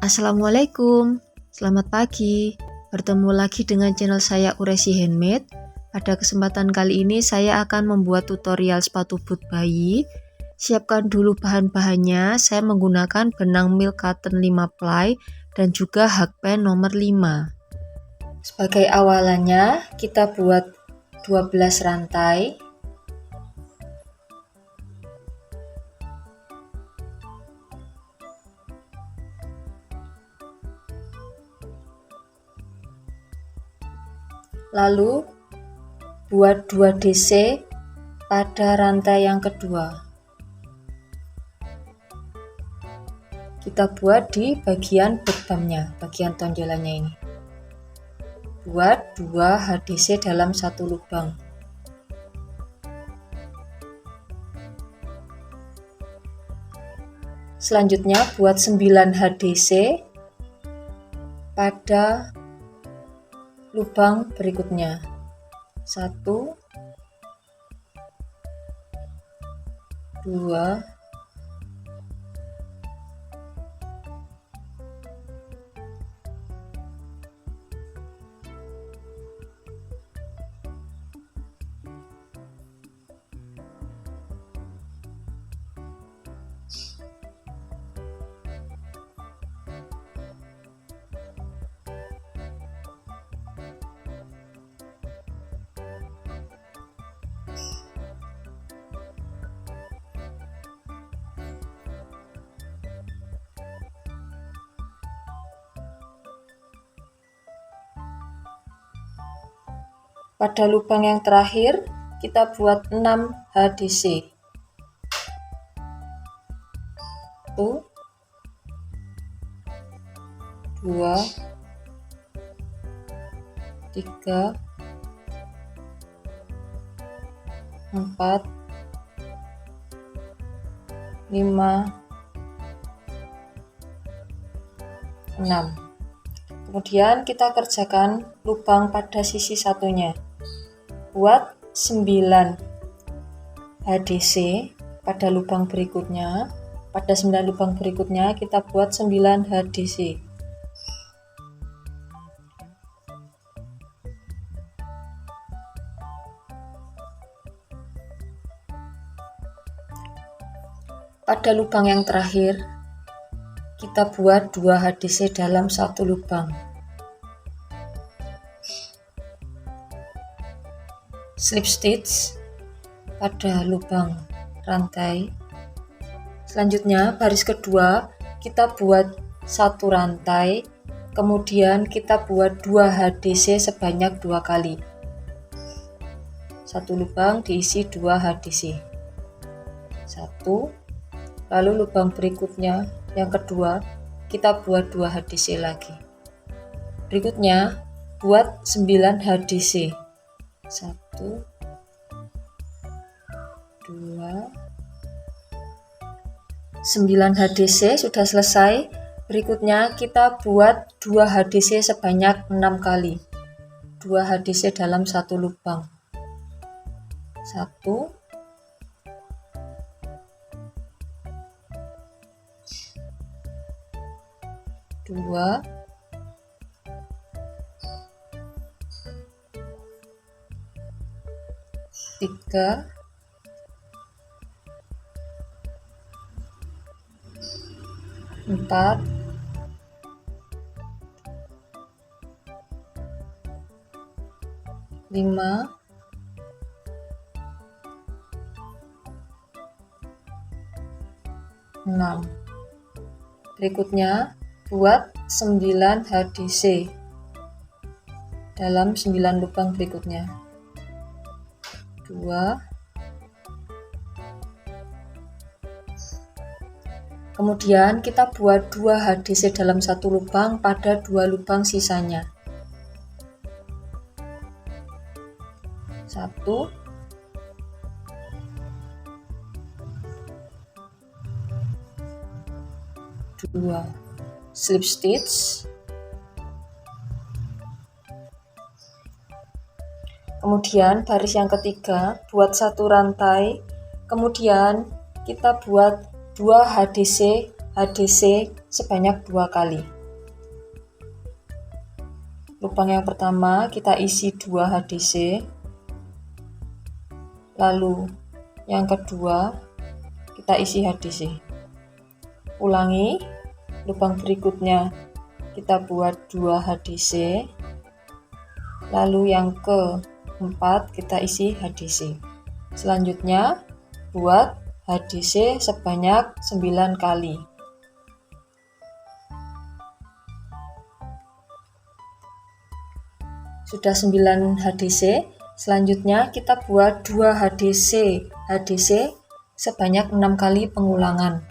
Assalamualaikum, selamat pagi. Bertemu lagi dengan channel saya Uresi Handmade. Pada kesempatan kali ini saya akan membuat tutorial sepatu boot bayi. Siapkan dulu bahan-bahannya. Saya menggunakan benang milk cotton 5 ply dan juga hakpen nomor 5. Sebagai awalannya kita buat 12 rantai. Lalu buat 2 DC pada rantai yang kedua. Kita buat di bagian bottomnya, bagian tonjolannya ini. Buat 2 HDC dalam satu lubang. Selanjutnya buat 9 HDC pada lubang berikutnya. 1 2 Pada lubang yang terakhir kita buat 6 HDC. 1 2 3 4 5 6. Kemudian kita kerjakan lubang pada sisi satunya. Buat 9 HDC pada lubang berikutnya. Pada 9 lubang berikutnya kita buat 9 HDC. Pada lubang yang terakhir kita buat 2 HDC dalam satu lubang. Slip stitch pada lubang rantai. Selanjutnya baris kedua kita buat 1 rantai, kemudian kita buat 2 HDC sebanyak 2 kali. Satu lubang diisi 2 HDC. 1, lalu lubang berikutnya yang kedua kita buat 2 HDC lagi. Berikutnya buat 9 HDC. 1 2 9 HDC sudah selesai. Berikutnya kita buat 2 HDC sebanyak 6 kali. 2 HDC dalam satu lubang. 1 2 3 4 5 6. Berikutnya buat 9 HDC dalam 9 lubang berikutnya. 2 Kemudian kita buat 2 HDC dalam satu lubang pada 2 lubang sisanya. 1 2 slip stitch. Kemudian baris yang ketiga buat 1 rantai, kemudian kita buat 2 HDC sebanyak 2 kali. lubang yang pertama kita isi 2 HDC, lalu yang kedua kita isi HDC. Ulangi, lubang berikutnya kita buat 2 HDC, lalu yang keempat kita isi HDC. Selanjutnya buat HDC sebanyak 9 kali. Sudah 9 HDC, selanjutnya kita buat 2 HDC sebanyak 6 kali pengulangan.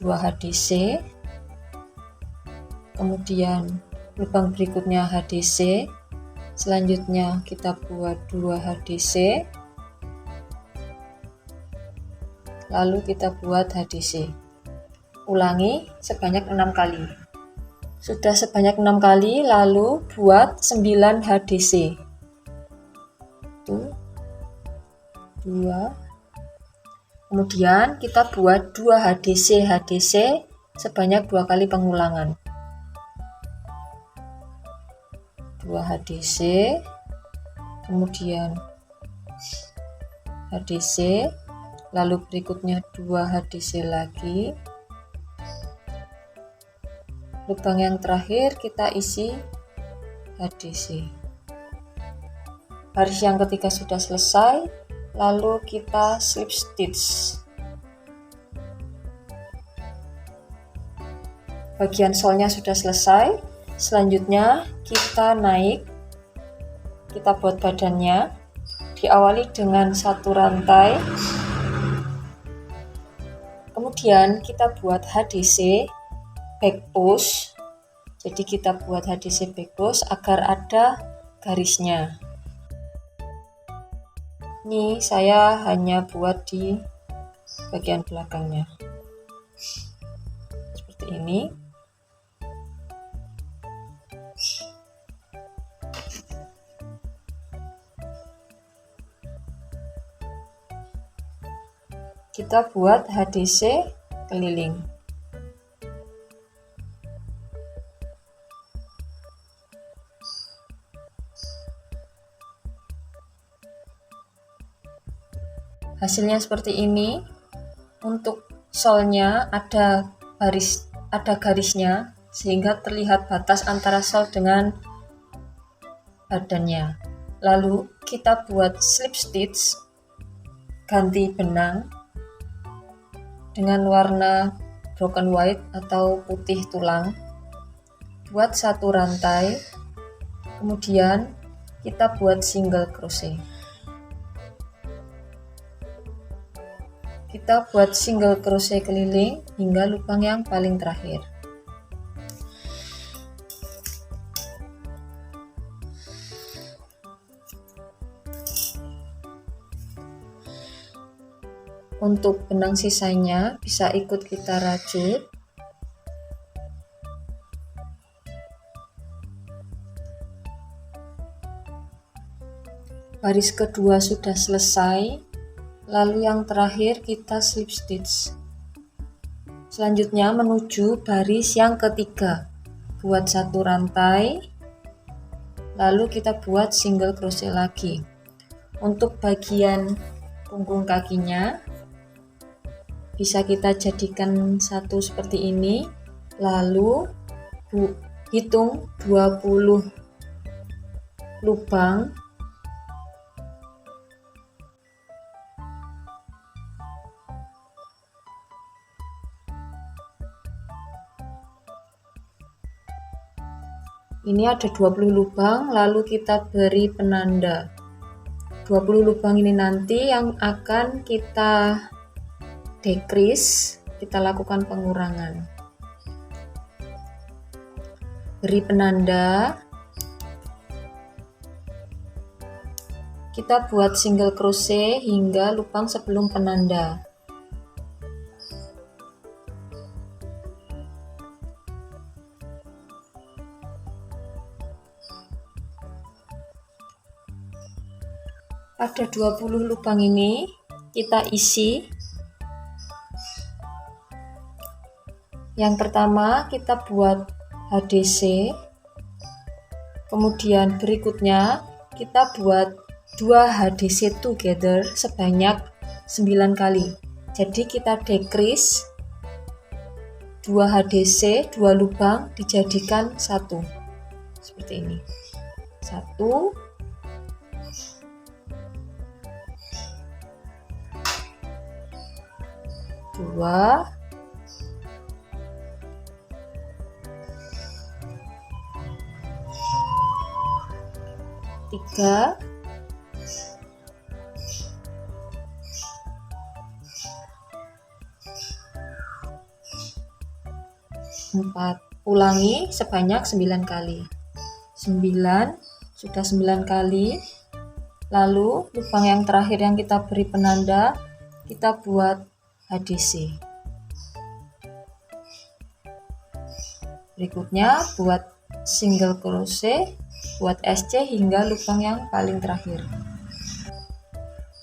2 HDC, kemudian lubang berikutnya HDC, selanjutnya kita buat 2 HDC, lalu kita buat HDC. Ulangi sebanyak 6 kali. Sudah sebanyak 6 kali, lalu buat 9 HDC. 1, 2. Kemudian kita buat 2 HDC sebanyak 2 kali pengulangan. 2 HDC, kemudian HDC, lalu berikutnya 2 HDC lagi. Lubang yang terakhir kita isi HDC. Baris yang ketiga sudah selesai, lalu kita slip stitch. Bagian solnya sudah selesai. Selanjutnya kita naik, kita buat badannya. Diawali dengan 1 rantai, kemudian kita buat HDC back push. Jadi kita buat HDC back push agar ada garisnya. Ini saya hanya buat di bagian belakangnya. Seperti ini. Kita buat HDC keliling. Hasilnya seperti ini. Untuk solnya ada garisnya sehingga terlihat batas antara sol dengan badannya. Lalu kita buat slip stitch, ganti benang dengan warna broken white atau putih tulang. Buat 1 rantai, kemudian kita buat single crochet. Kita buat single crochet keliling hingga lubang yang paling terakhir. Untuk benang sisanya bisa ikut kita rajut. Baris kedua sudah selesai. Lalu yang terakhir kita slip stitch. Selanjutnya menuju baris yang ketiga. Buat 1 rantai, lalu kita buat single crochet lagi. Untuk bagian punggung kakinya bisa kita jadikan satu seperti ini, lalu hitung 20 lubang. Ini ada 20 lubang, lalu kita beri penanda. 20 lubang ini nanti yang akan kita decrease, kita lakukan pengurangan. Beri penanda. Kita buat single crochet hingga lubang sebelum penanda. Pada 20 lubang ini kita isi. Yang pertama kita buat HDC Kemudian berikutnya kita buat 2 HDC together sebanyak 9 kali. Jadi kita decrease 2 HDC, 2 lubang dijadikan 1. Seperti ini. 1, 2, 3, 4. Ulangi sebanyak 9 kali. 9, sudah 9 kali. Lalu lubang yang terakhir yang kita beri penanda, kita buat HDC. Berikutnya buat single crochet, buat SC hingga lubang yang paling terakhir.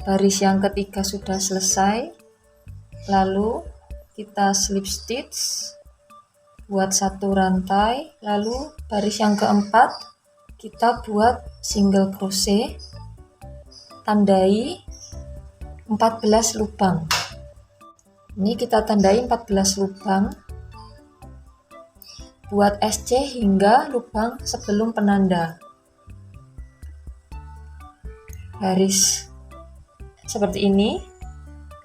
Baris yang ketiga sudah selesai. Lalu kita slip stitch, buat 1 rantai. Lalu baris yang keempat kita buat single crochet, tandai 14 lubang. Ini kita tandai 14 lubang, buat SC hingga lubang sebelum penanda. Baris seperti ini.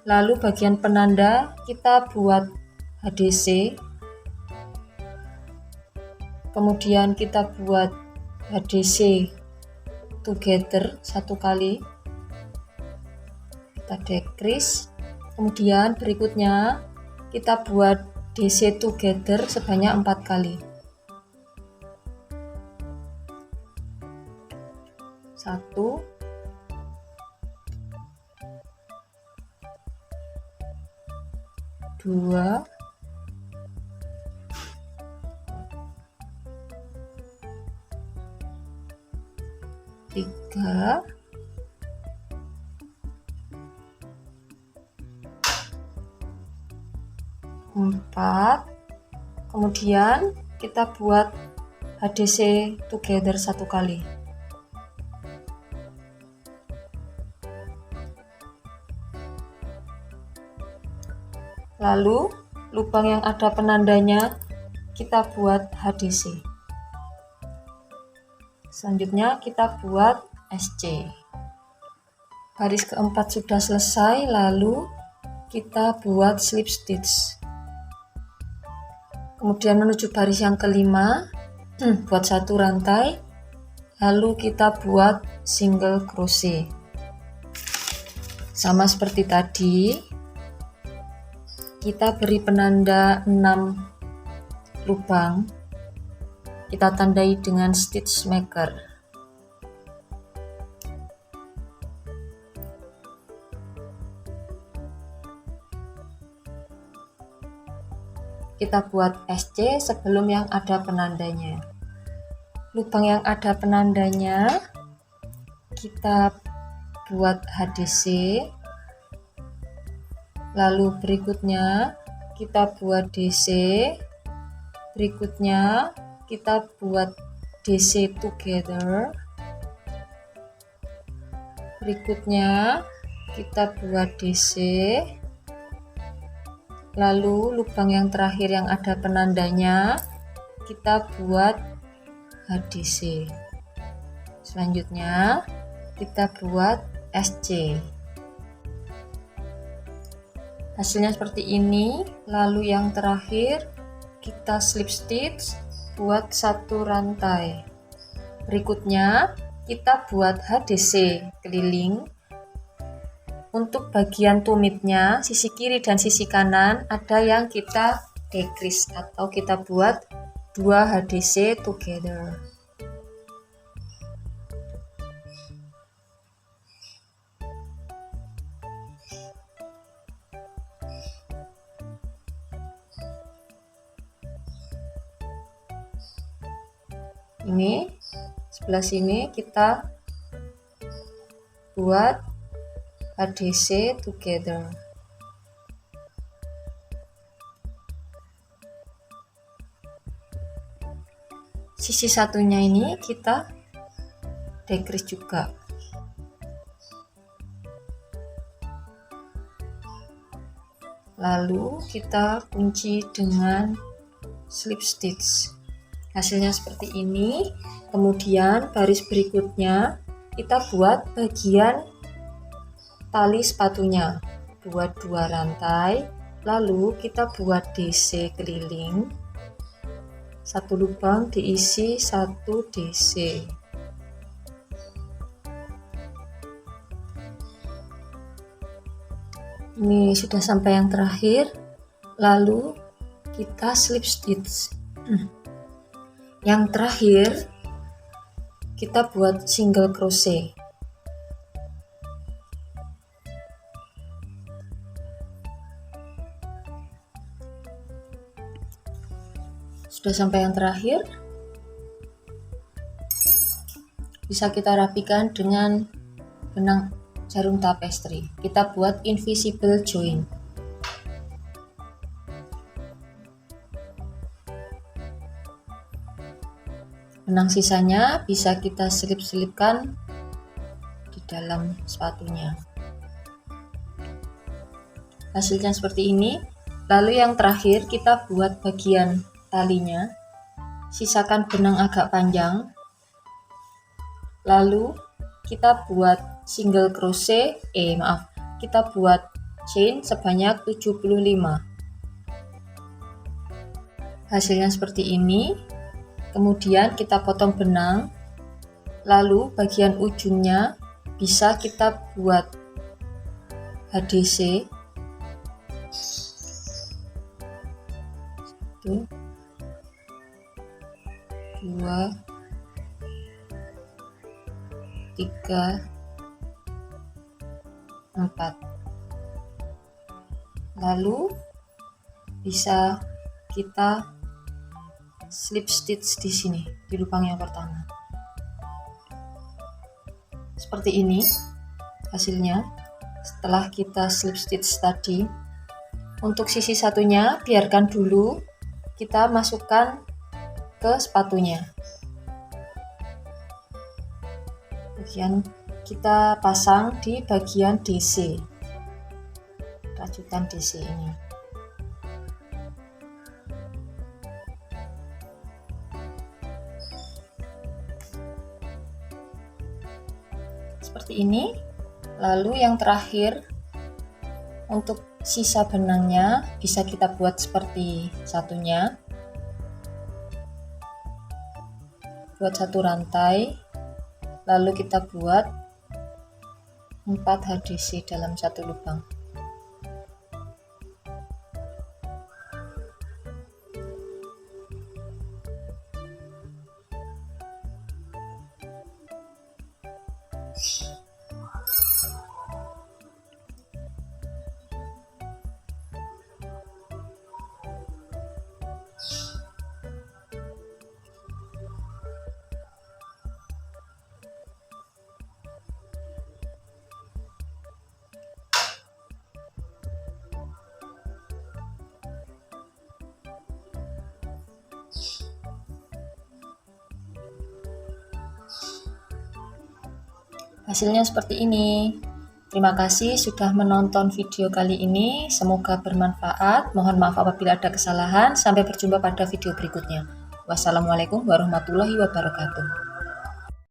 Lalu bagian penanda kita buat HDC. Kemudian kita buat HDC together 1 kali. Kita decrease. Kemudian berikutnya kita buat DC together sebanyak 4 kali. 1, 2, 3, 4. Kemudian kita buat HDC together 1 kali. Lalu lubang yang ada penandanya kita buat HDC. Selanjutnya kita buat SC. Baris keempat sudah selesai, lalu kita buat slip stitch. Kemudian menuju baris yang kelima, buat 1 rantai, lalu kita buat single crochet. Sama seperti tadi, kita beri penanda 6 lubang, kita tandai dengan stitch maker. Kita buat SC sebelum yang ada penandanya. Lubang yang ada penandanya kita buat HDC. Lalu berikutnya kita buat DC. Berikutnya kita buat DC together. Berikutnya kita buat DC. Lalu lubang yang terakhir yang ada penandanya kita buat HDC. Selanjutnya kita buat SC. Hasilnya seperti ini. Lalu yang terakhir kita slip stitch, buat 1 rantai. Berikutnya kita buat HDC keliling. Untuk bagian tumitnya, sisi kiri dan sisi kanan ada yang kita decrease atau kita buat 2 HDC together. Ini sebelah sini kita buat HDC together. sisi satunya ini kita decrease juga. Lalu kita kunci dengan slip stitch. Hasilnya seperti ini. Kemudian baris berikutnya kita buat bagian tali sepatunya. Buat 2 rantai, lalu kita buat DC keliling. 1 lubang diisi 1 DC. Ini sudah sampai yang terakhir, lalu kita slip stitch. Yang terakhir kita buat single crochet. Sudah sampai yang terakhir, bisa kita rapikan dengan benang jarum tapestry. Kita buat invisible join. Benang sisanya bisa kita selip-selipkan di dalam sepatunya. Hasilnya seperti ini. Lalu yang terakhir kita buat bagian talinya. Sisakan benang agak panjang. Lalu kita buat single crochet, kita buat chain sebanyak 75. Hasilnya seperti ini. Kemudian kita potong benang, lalu bagian ujungnya bisa kita buat HDC. 1, 2, 3, 4. Lalu bisa kita slip stitch di sini, di lubang yang pertama. Seperti ini hasilnya setelah kita slip stitch tadi. Untuk sisi satunya biarkan dulu, kita masukkan ke sepatunya. Kemudian kita pasang di bagian DC, rajutan DC ini. Seperti ini. Lalu yang terakhir, untuk sisa benangnya bisa kita buat seperti satunya. Buat 1 rantai, lalu kita buat 4 HDC dalam 1 lubang. Hasilnya seperti ini. Terima kasih sudah menonton video kali ini. Semoga bermanfaat. Mohon maaf apabila ada kesalahan. Sampai berjumpa pada video berikutnya. Wassalamualaikum warahmatullahi wabarakatuh.